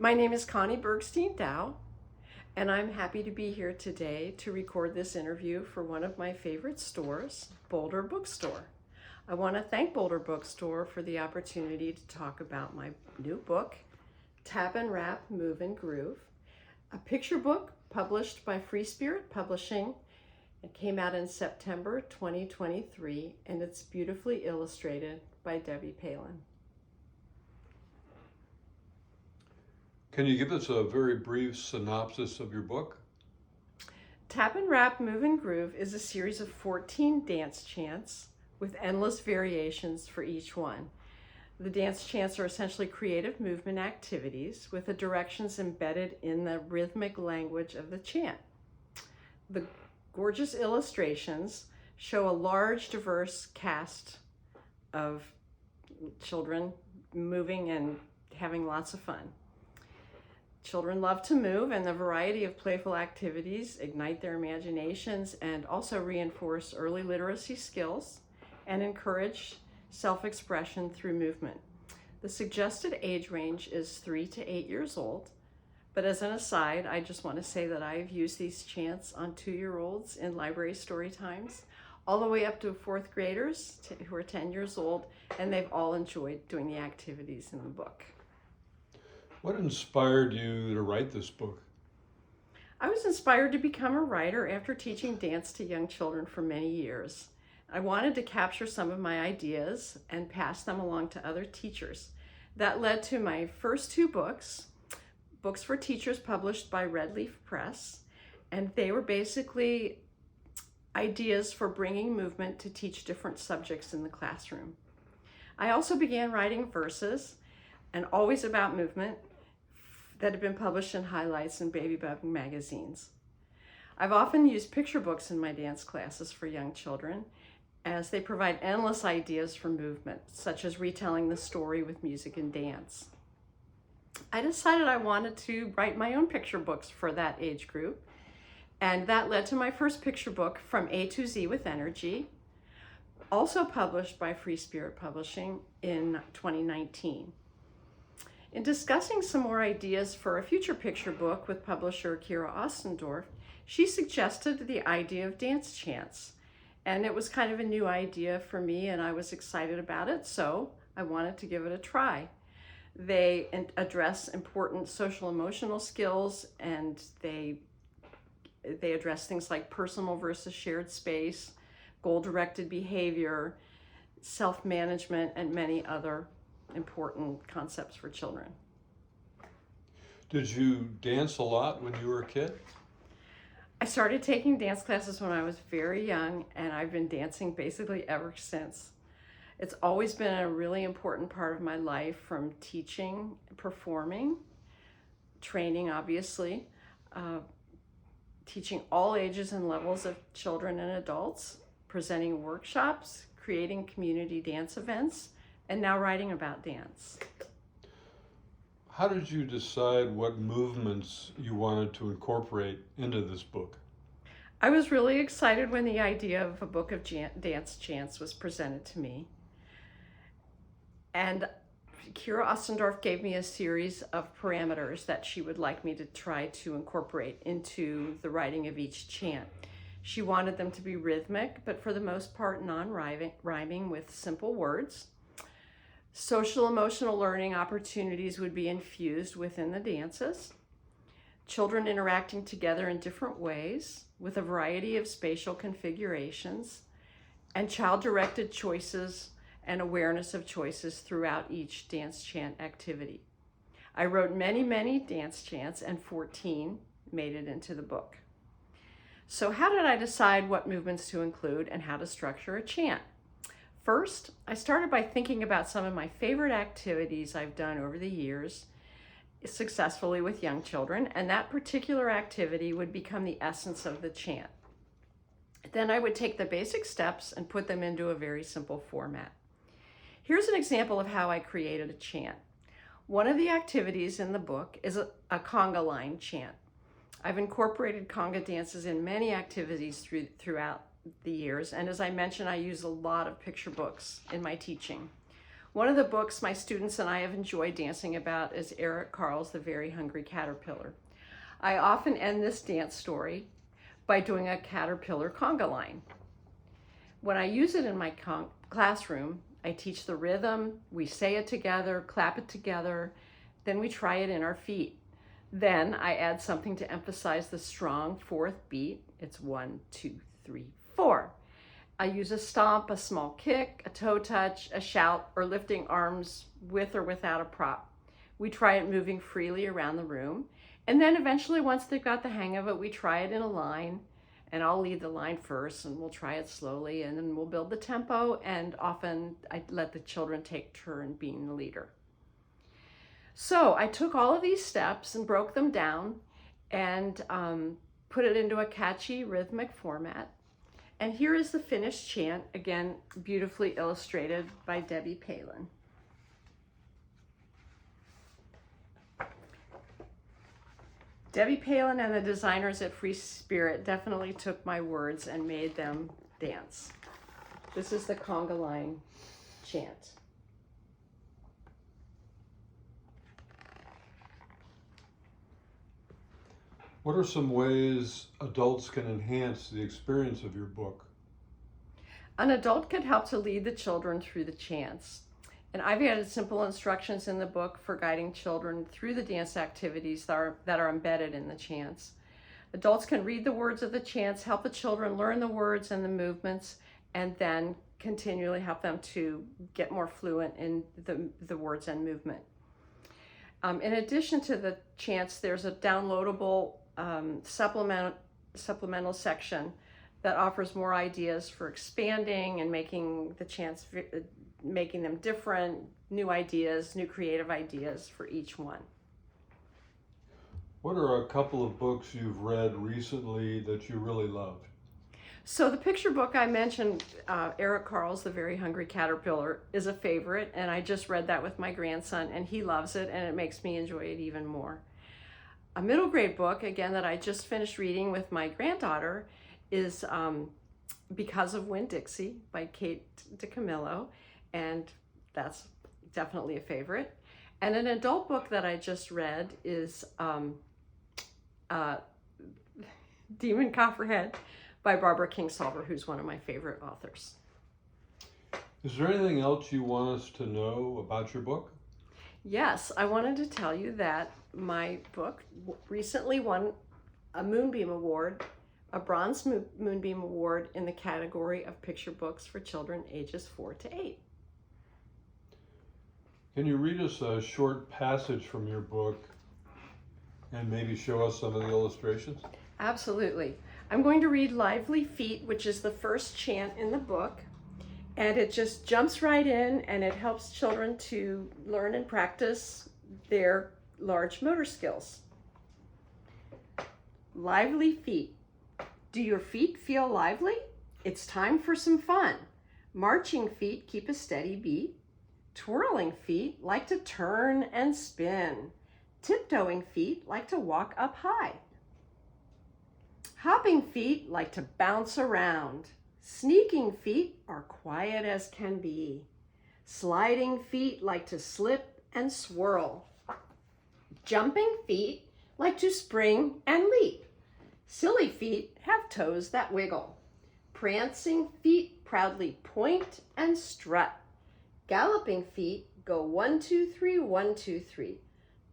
My name is Connie Dow, and I'm happy to be here today to record this interview for one of my favorite stores, Boulder Bookstore. I want to thank Boulder Bookstore for the opportunity to talk about my new book, Tap and Rap, Move and Groove, a picture book published by Free Spirit Publishing. It came out in September 2023, and it's beautifully illustrated by Debbie Palin. Can you give us a very brief synopsis of your book? Tap and Rap, Move and Groove is a series of 14 dance chants with endless variations for each one. The dance chants are essentially creative movement activities with the directions embedded in the rhythmic language of the chant. The gorgeous illustrations show a large, diverse cast of children moving and having lots of fun. Children love to move, and the variety of playful activities ignite their imaginations and also reinforce early literacy skills and encourage self-expression through movement. The suggested age range is 3 to 8 years old. But as an aside, I just want to say that I've used these chants on 2-year-olds in library story times, all the way up to 4th graders who are 10 years old, and they've all enjoyed doing the activities in the book. What inspired you to write this book? I was inspired to become a writer after teaching dance to young children for many years. I wanted to capture some of my ideas and pass them along to other teachers. That led to my first 2 books for teachers published by Red Leaf Press, and they were basically ideas for bringing movement to teach different subjects in the classroom. I also began writing verses, and always about movement, that have been published in highlights in baby book magazines. I've often used picture books in my dance classes for young children, as they provide endless ideas for movement, such as retelling the story with music and dance. I decided I wanted to write my own picture books for that age group, and that led to my first picture book, From A to Z with Energy, also published by Free Spirit Publishing in 2019. In discussing some more ideas for a future picture book with publisher Kira Ostendorf, she suggested the idea of dance chants, and it was kind of a new idea for me, and I was excited about it, so I wanted to give it a try. They address important social emotional skills, and they address things like personal versus shared space, goal-directed behavior, self-management, and many other important concepts for children. Did you dance a lot when you were a kid? I started taking dance classes when I was very young, and I've been dancing basically ever since. It's always been a really important part of my life, from teaching, performing, training, obviously, teaching all ages and levels of children and adults, presenting workshops, creating community dance events, and now writing about dance. How did you decide what movements you wanted to incorporate into this book? I was really excited when the idea of a book of dance chants was presented to me. And Kira Ostendorf gave me a series of parameters that she would like me to try to incorporate into the writing of each chant. She wanted them to be rhythmic, but for the most part non-rhyming with simple words. Social emotional learning opportunities would be infused within the dances. Children interacting together in different ways with a variety of spatial configurations, and child-directed choices and awareness of choices throughout each dance chant activity. I wrote many dance chants, and 14 made it into the book. So how did I decide what movements to include and how to structure a chant? First, I started by thinking about some of my favorite activities I've done over the years successfully with young children, and that particular activity would become the essence of the chant. Then I would take the basic steps and put them into a very simple format. Here's an example of how I created a chant. One of the activities in the book is a conga line chant. I've incorporated conga dances in many activities throughout the years, and as I mentioned, I use a lot of picture books in my teaching. One of the books my students and I have enjoyed dancing about is Eric Carle's The Very Hungry Caterpillar. I often end this dance story by doing a caterpillar conga line. When I use it in my classroom, I teach the rhythm, we say it together, clap it together, then we try it in our feet. Then I add something to emphasize the strong fourth beat. It's 1, 2, 3, 4. I use a stomp, a small kick, a toe touch, a shout, or lifting arms with or without a prop. We try it moving freely around the room. And then eventually, once they've got the hang of it, we try it in a line. And I'll lead the line first, and we'll try it slowly, and then we'll build the tempo, and often I let the children take turn being the leader. So I took all of these steps and broke them down and put it into a catchy rhythmic format. And here is the finished chant, again, beautifully illustrated by Debbie Palin. Debbie Palin and the designers at Free Spirit definitely took my words and made them dance. This is the conga line chant. What are some ways adults can enhance the experience of your book? An adult could help to lead the children through the chants. And I've added simple instructions in the book for guiding children through the dance activities that are embedded in the chants. Adults can read the words of the chants, help the children learn the words and the movements, and then continually help them to get more fluent in the words and movement. In addition to the chants, there's a downloadable supplemental section that offers more ideas for expanding and making the chants, making them different, new ideas, new creative ideas for each one. What are a couple of books you've read recently that you really loved? So the picture book I mentioned, Eric Carle's The Very Hungry Caterpillar, is a favorite, and I just read that with my grandson, and he loves it, and it makes me enjoy it even more. A middle grade book, again, that I just finished reading with my granddaughter is Because of Winn-Dixie by Kate DiCamillo, and that's definitely a favorite. And an adult book that I just read is Demon Copperhead by Barbara Kingsolver, who's one of my favorite authors. Is there anything else you want us to know about your book? Yes, I wanted to tell you that my book recently won a Moonbeam Award, a bronze Moonbeam Award in the category of picture books for children ages 4 to 8. Can you read us a short passage from your book and maybe show us some of the illustrations? Absolutely. I'm going to read Lively Feet, which is the first chant in the book, and it just jumps right in and it helps children to learn and practice their large motor skills. Lively feet. Do your feet feel lively? It's time for some fun. Marching feet keep a steady beat. Twirling feet like to turn and spin. Tiptoeing feet like to walk up high. Hopping feet like to bounce around. Sneaking feet are quiet as can be. Sliding feet like to slip and swirl. Jumping feet like to spring and leap. Silly feet have toes that wiggle. Prancing feet proudly point and strut. Galloping feet go 1, 2, 3, 1, 2, 3.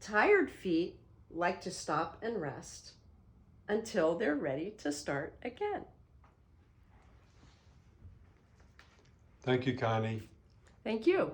Tired feet like to stop and rest until they're ready to start again. Thank you, Connie. Thank you.